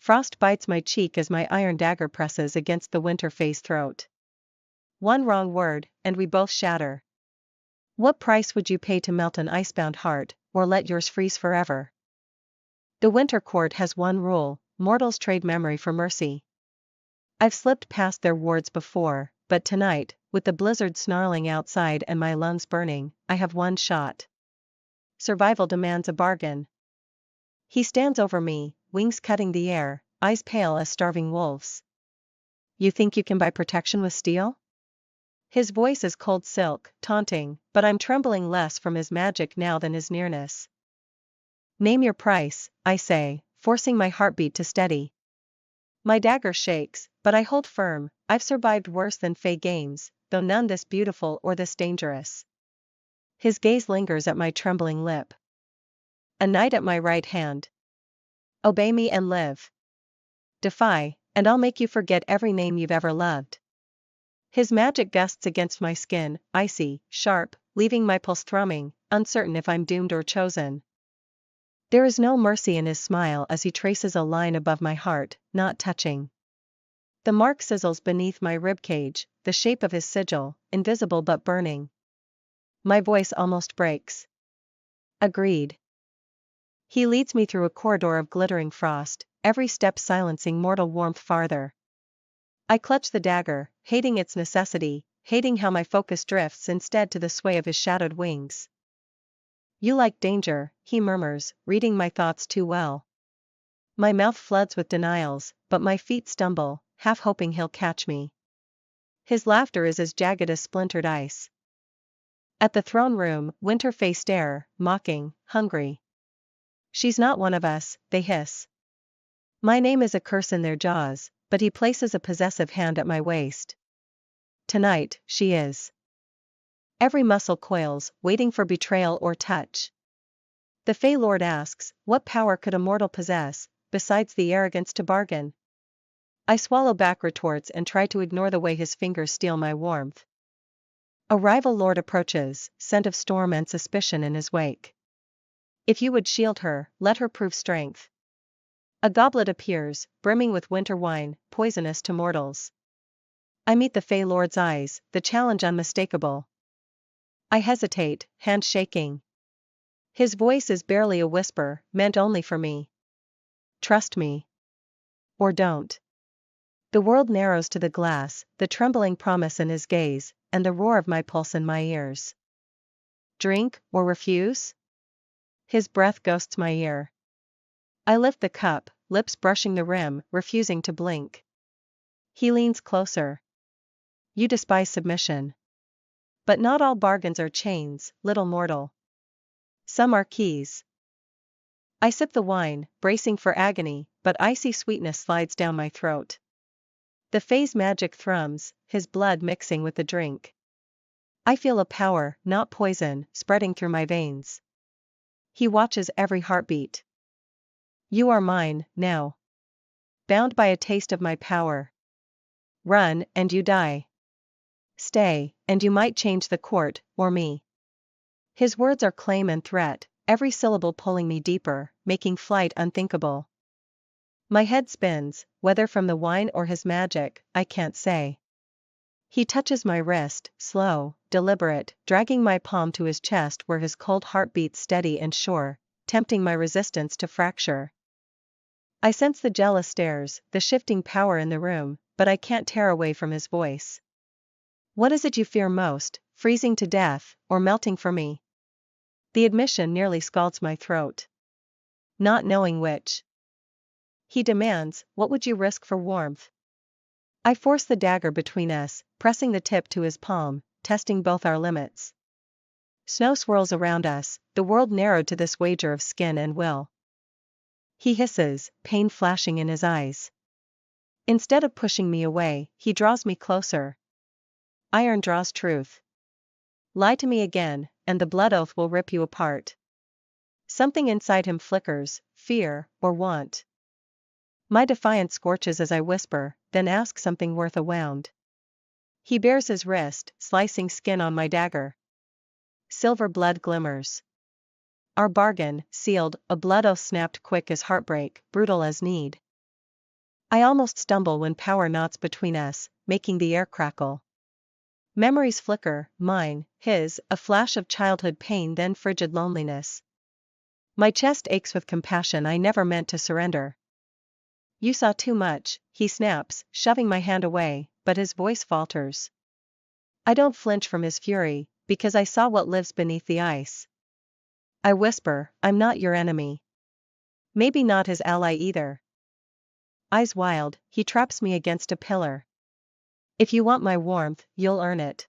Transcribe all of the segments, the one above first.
Frost bites my cheek as my iron dagger presses against the Winter Fae's throat. One wrong word, and we both shatter. What price would you pay to melt an icebound heart, or let yours freeze forever? The Winter Court has one rule: mortals trade memory for mercy. I've slipped past their wards before, but tonight, with the blizzard snarling outside and my lungs burning, I have one shot. Survival demands a bargain. He stands over me, wings cutting the air, eyes pale as starving wolves. You think you can buy protection with steel? His voice is cold silk, taunting, but I'm trembling less from his magic now than his nearness. Name your price, I say, forcing my heartbeat to steady. My dagger shakes, but I hold firm. I've survived worse than Fae games, though none this beautiful or this dangerous. His gaze lingers at my trembling lip. A knight at my right hand. Obey me and live. Defy, and I'll make you forget every name you've ever loved. His magic gusts against my skin, icy, sharp, leaving my pulse thrumming, uncertain if I'm doomed or chosen. There is no mercy in his smile as he traces a line above my heart, not touching. The mark sizzles beneath my ribcage, the shape of his sigil, invisible but burning. My voice almost breaks. Agreed. He leads me through a corridor of glittering frost, every step silencing mortal warmth farther. I clutch the dagger, hating its necessity, hating how my focus drifts instead to the sway of his shadowed wings. You like danger, he murmurs, reading my thoughts too well. My mouth floods with denials, but my feet stumble, half hoping he'll catch me. His laughter is as jagged as splintered ice. At the throne room, Winter Fae stare, mocking, hungry. She's not one of us, they hiss. My name is a curse in their jaws, but he places a possessive hand at my waist. Tonight, she is. Every muscle coils, waiting for betrayal or touch. The Fae Lord asks, what power could a mortal possess, besides the arrogance to bargain? I swallow back retorts and try to ignore the way his fingers steal my warmth. A rival lord approaches, scent of storm and suspicion in his wake. If you would shield her, let her prove strength. A goblet appears, brimming with winter wine, poisonous to mortals. I meet the Fae Lord's eyes, the challenge unmistakable. I hesitate, hand shaking. His voice is barely a whisper, meant only for me. Trust me. Or don't. The world narrows to the glass, the trembling promise in his gaze, and the roar of my pulse in my ears. Drink, or refuse? His breath ghosts my ear. I lift the cup, lips brushing the rim, refusing to blink. He leans closer. You despise submission. But not all bargains are chains, little mortal. Some are keys. I sip the wine, bracing for agony, but icy sweetness slides down my throat. The Fae's magic thrums, his blood mixing with the drink. I feel a power, not poison, spreading through my veins. He watches every heartbeat. You are mine, now. Bound by a taste of my power. Run, and you die. Stay, and you might change the court, or me. His words are claim and threat, every syllable pulling me deeper, making flight unthinkable. My head spins, whether from the wine or his magic, I can't say. He touches my wrist, slow, deliberate, dragging my palm to his chest where his cold heart beats steady and sure, tempting my resistance to fracture. I sense the jealous stares, the shifting power in the room, but I can't tear away from his voice. What is it you fear most, freezing to death, or melting for me? The admission nearly scalds my throat. Not knowing which. He demands, what would you risk for warmth? I force the dagger between us, pressing the tip to his palm, testing both our limits. Snow swirls around us, the world narrowed to this wager of skin and will. He hisses, pain flashing in his eyes. Instead of pushing me away, he draws me closer. Iron draws truth. Lie to me again, and the blood oath will rip you apart. Something inside him flickers, fear, or want. My defiance scorches as I whisper, then ask something worth a wound. He bares his wrist, slicing skin on my dagger. Silver blood glimmers. Our bargain, sealed, a blood oath snapped quick as heartbreak, brutal as need. I almost stumble when power knots between us, making the air crackle. Memories flicker, mine, his, a flash of childhood pain then frigid loneliness. My chest aches with compassion I never meant to surrender. You saw too much, he snaps, shoving my hand away, but his voice falters. I don't flinch from his fury, because I saw what lives beneath the ice. I whisper, I'm not your enemy. Maybe not his ally either. Eyes wild, he traps me against a pillar. If you want my warmth, you'll earn it.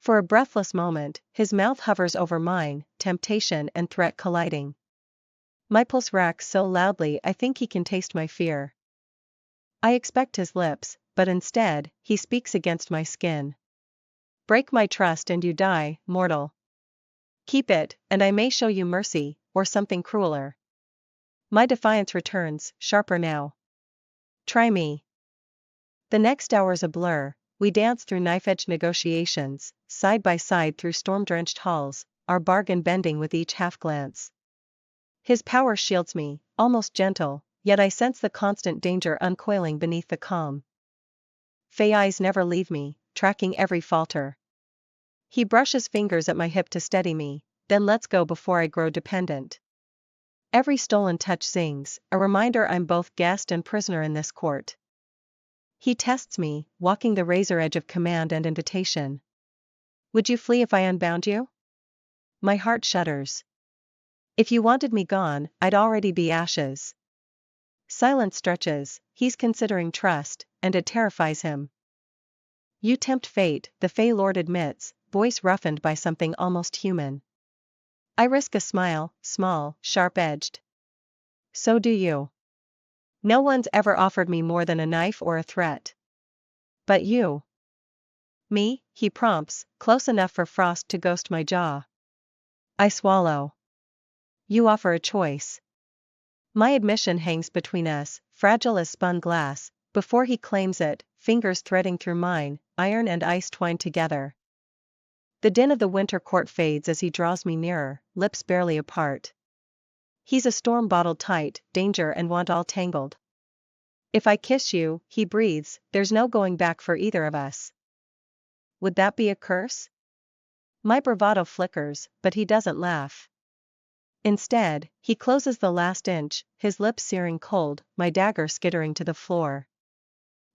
For a breathless moment, his mouth hovers over mine, temptation and threat colliding. My pulse racks so loudly I think he can taste my fear. I expect his lips, but instead, he speaks against my skin. Break my trust and you die, mortal. Keep it, and I may show you mercy, or something crueler. My defiance returns, sharper now. Try me. The next hour's a blur, we dance through knife-edge negotiations, side by side through storm-drenched halls, our bargain bending with each half-glance. His power shields me, almost gentle, yet I sense the constant danger uncoiling beneath the calm. Fae eyes never leave me, tracking every falter. He brushes fingers at my hip to steady me, then lets go before I grow dependent. Every stolen touch zings, a reminder I'm both guest and prisoner in this court. He tests me, walking the razor edge of command and invitation. Would you flee if I unbound you? My heart shudders. If you wanted me gone, I'd already be ashes. Silence stretches, he's considering trust, and it terrifies him. You tempt fate, the Fae Lord admits, voice roughened by something almost human. I risk a smile, small, sharp-edged. So do you. No one's ever offered me more than a knife or a threat. But you. Me, he prompts, close enough for frost to ghost my jaw. I swallow. You offer a choice. My admission hangs between us, fragile as spun glass, before he claims it, fingers threading through mine, iron and ice twined together. The din of the winter court fades as he draws me nearer, lips barely apart. He's a storm bottled tight, danger and want all tangled. If I kiss you, he breathes, there's no going back for either of us. Would that be a curse? My bravado flickers, but he doesn't laugh. Instead, he closes the last inch, his lips searing cold, my dagger skittering to the floor.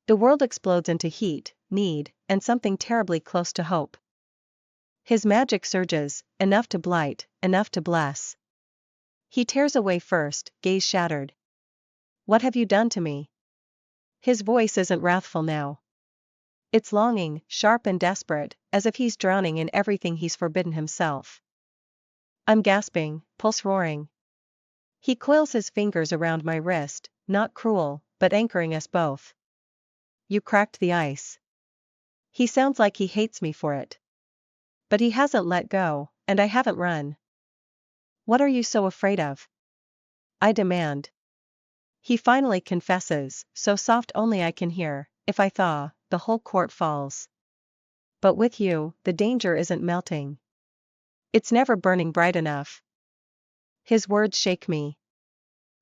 The world explodes into heat, need, and something terribly close to hope. His magic surges, enough to blight, enough to bless. He tears away first, gaze shattered. What have you done to me? His voice isn't wrathful now. It's longing, sharp and desperate, as if he's drowning in everything he's forbidden himself. I'm gasping, pulse roaring. He coils his fingers around my wrist, not cruel, but anchoring us both. You cracked the ice. He sounds like he hates me for it. But he hasn't let go, and I haven't run. What are you so afraid of? I demand. He finally confesses, so soft only I can hear, if I thaw, the whole court falls. But with you, the danger isn't melting. It's never burning bright enough. His words shake me.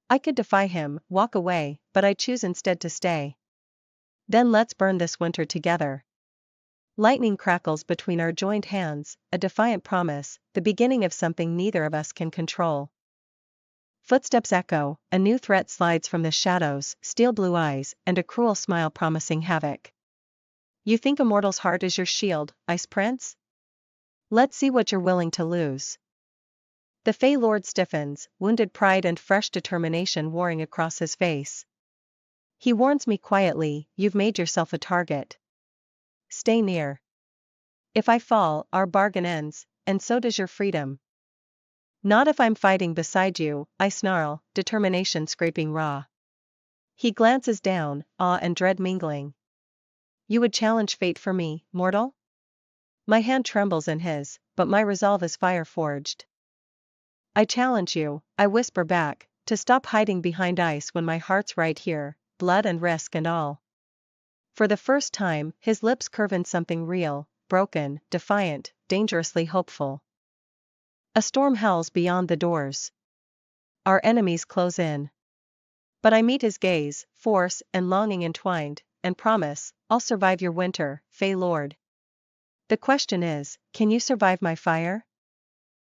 I could defy him, walk away, but I choose instead to stay. Then let's burn this winter together. Lightning crackles between our joined hands, a defiant promise, the beginning of something neither of us can control. Footsteps echo, a new threat slides from the shadows, steel blue eyes, and a cruel smile promising havoc. You think a mortal's heart is your shield, Ice Prince? Let's see what you're willing to lose. The Fae Lord stiffens, wounded pride and fresh determination warring across his face. He warns me quietly, you've made yourself a target. Stay near. If I fall, our bargain ends, and so does your freedom. Not if I'm fighting beside you, I snarl, determination scraping raw. He glances down, awe and dread mingling. You would challenge fate for me, mortal? My hand trembles in his, but my resolve is fire forged. I challenge you, I whisper back, to stop hiding behind ice when my heart's right here, blood and risk and all. For the first time, his lips curve in something real, broken, defiant, dangerously hopeful. A storm howls beyond the doors. Our enemies close in. But I meet his gaze, force and longing entwined, and promise, I'll survive your winter, Fae Lord. The question is, can you survive my fire?